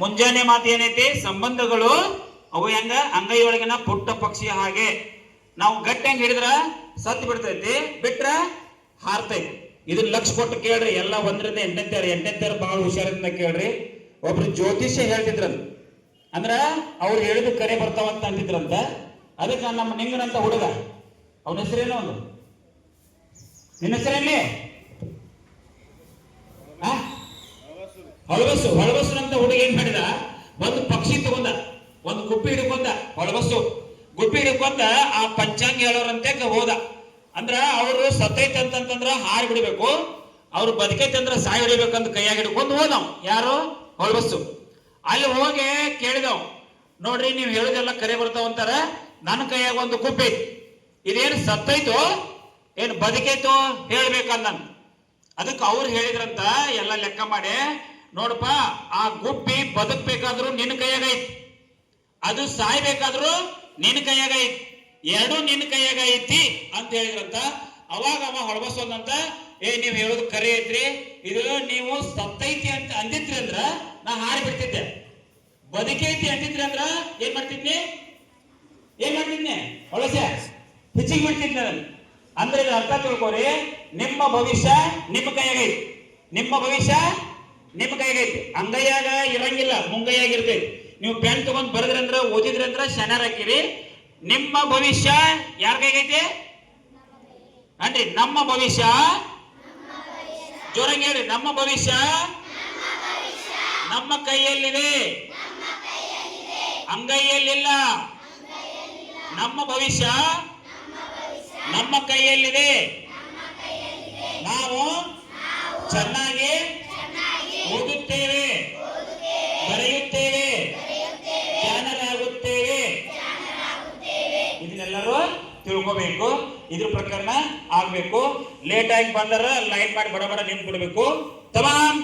ಮುಂಜಾನೆ ಮಾತು ಏನೈತಿ, ಸಂಬಂಧಗಳು ಅವು ಹೆಂಗ ಅಂಗೈಯೊಳಗಿನ ಪುಟ್ಟ ಪಕ್ಷಿಯ ಹಾಗೆ. ನಾವು ಗಟ್ಟಿ ಹೆಂಗ್ ಹಿಡಿದ್ರ ಸತ್ತು ಬಿಡ್ತೈತಿ, ಬಿಟ್ರ ಹಾರ್ತೈತಿ. ಇದನ್ನ ಲಕ್ಷ ಕೊಟ್ಟು ಕೇಳ್ರಿ. ಎಲ್ಲ 1ರಿಂದ 8ನೇ ಬಹಳ ಹುಷಾರಿಂದ ಕೇಳ್ರಿ. ಒಬ್ರು ಜ್ಯೋತಿಷ್ಯ ಹೇಳ್ತಿದ್ರಂತ, ಅಂದ್ರ ಅವ್ರು ಹೇಳಿದ ಕರೆ ಬರ್ತಾವಂತ ಅಂತಿದ್ರಂತ. ಅದಕ್ಕೆ ನಮ್ಮ ನಿಂಗನಂತ ಹುಡುಗ, ಅವನ ಹೆಸರೇನು, ಒಂದು ನಿನ್ನ ಹೆಸರೇನ್ಲಿ ಹೊಳಬಸ್ಸು ಅಂತ ಹುಡುಗ ಏನ್ ಮಾಡಿದ, ಒಂದು ಪಕ್ಷಿ ತಗೊಂಡ, ಒಂದು ಗುಪ್ಪಿ ಹಿಡ್ಕೊಂಡ. ಹೊಳಬಸ್ಸು ಗುಪ್ಪಿ ಹಿಡ್ಕೊಂಡ ಆ ಪಂಚಾಂಗ ಹೇಳೋರಂತೆ ಹೋದ. ಅಂದ್ರ ಅವ್ರು ಸತ್ತೈತೆ ಅಂತಂದ್ರ ಹಾರಿ ಬಿಡ್ಬೇಕು, ಅವ್ರು ಬದುಕೈತೆ ಅಂದ್ರ ಸಾಯಿ ಹೊಡಿಬೇಕಂತ ಕೈಯಾಗ ಹಿಡ್ಕೊಂಡು ಹೋದವ್. ಯಾರು? ಹೊಳಬಸ್ಸು. ಅಲ್ಲಿ ಹೋಗಿ ಕೇಳಿದವ್, ನೋಡ್ರಿ ನೀವು ಹೇಳುದೆಲ್ಲ ಕರೆ ಬರ್ತಾವಂತಾರ, ನನ್ನ ಕೈಯಾಗ ಒಂದು ಗುಬ್ಬಿ, ಇದೇನು ಸತ್ತೈತೋ ಏನು ಬದುಕೈತೋ ಹೇಳ್ಬೇಕಂದ. ಅದಕ್ಕೆ ಅವ್ರು ಹೇಳಿದ್ರಂತ, ಎಲ್ಲ ಲೆಕ್ಕ ಮಾಡಿ ನೋಡಪ್ಪ, ಆ ಗುಬ್ಬಿ ಬದುಕ್ಬೇಕಾದ್ರು ನಿನ್ನ ಕೈಯಾಗ ಐತಿ, ಅದು ಸಾಯ್ಬೇಕಾದ್ರು ನಿನ್ನ ಕೈಯಾಗ ಐತಿ, ಎರಡು ನಿನ್ನ ಕೈಯಾಗ ಐತಿ ಅಂತ ಹೇಳಿದ್ರಂತ. ಅವಾಗ ಅವ ಹೊಳಬಸೋದಂತ, ನೀವ್ ಹೇಳೋದು ಕರೆ ಐತ್ರಿ, ಇದು ನೀವು ಸತ್ತೈತಿ ಅಂತ ಅಂದಿದ್ರಿ ಅಂದ್ರ ನಾ ಹಾರಿ ಬಿಡ್ತಿದ್ದೆ, ಬದುಕೈತಿ ಅಂದಿದ್ರಿ ಅಂದ್ರ ಏನ್ ಮಾಡ್ತಿದ್ನಿ ಹೊಳಸ ಹೆಚ್ಚಿಗೆ ಬಿಡ್ತಿದ್ನಿ ಅದನ್ನ. ಅಂದ್ರೆ ಇದು ಅರ್ಥ ತಿಳ್ಕೊರಿ, ನಿಮ್ಮ ಭವಿಷ್ಯ ನಿಮ್ಮ ಕೈಯಾಗ ಐತಿ, ನಿಮ್ಮ ಭವಿಷ್ಯ ನಿಮ್ಮ ಕೈಗೈತಿ. ಅಂಗೈಯಾಗ ಇರಂಗಿಲ್ಲ, ಮುಂಗೈಯಾಗ ಇರ್ತೈತಿ. ನೀವು ಪೆನ್ ತಗೊಂಡ್ ಬರದ್ರಂದ್ರ ಓದಿದ್ರಂದ್ರ ಶನಾರ್ ಹಾಕಿರಿ. ನಿಮ್ಮ ಭವಿಷ್ಯ ಯಾರ ಕೈಗೈತಿ ಅನ್ರಿ? ನಮ್ಮ ಭವಿಷ್ಯ ಜೋರಂಗ್ ಹೇಳ್ರಿ, ನಮ್ಮ ಭವಿಷ್ಯ ನಮ್ಮ ಕೈಯಲ್ಲಿದೆ, ಅಂಗೈಯಲ್ಲಿಲ್ಲ. ನಮ್ಮ ಭವಿಷ್ಯ ನಮ್ಮ ಕೈಯಲ್ಲಿದೆ. ನಾವು ಚೆನ್ನಾಗಿ ಓದುತ್ತೇವೆ, ಬರೆಯುತ್ತೇವೆ, ಜ್ಞಾನರಾಗುತ್ತೇವೆ. ಇದನ್ನೆಲ್ಲರೂ ತಿಳ್ಕೋಬೇಕು, ಇದ್ರ ಪ್ರಕರಣ ಆಗ್ಬೇಕು. ಲೇಟ್ ಆಗಿ ಬಂದರ ಲೈನ್ ಮಾಡಿ ಬಡ ಬಡ ನಿಂತು ಬಿಡ್ಬೇಕು. ತಮಾಮ್.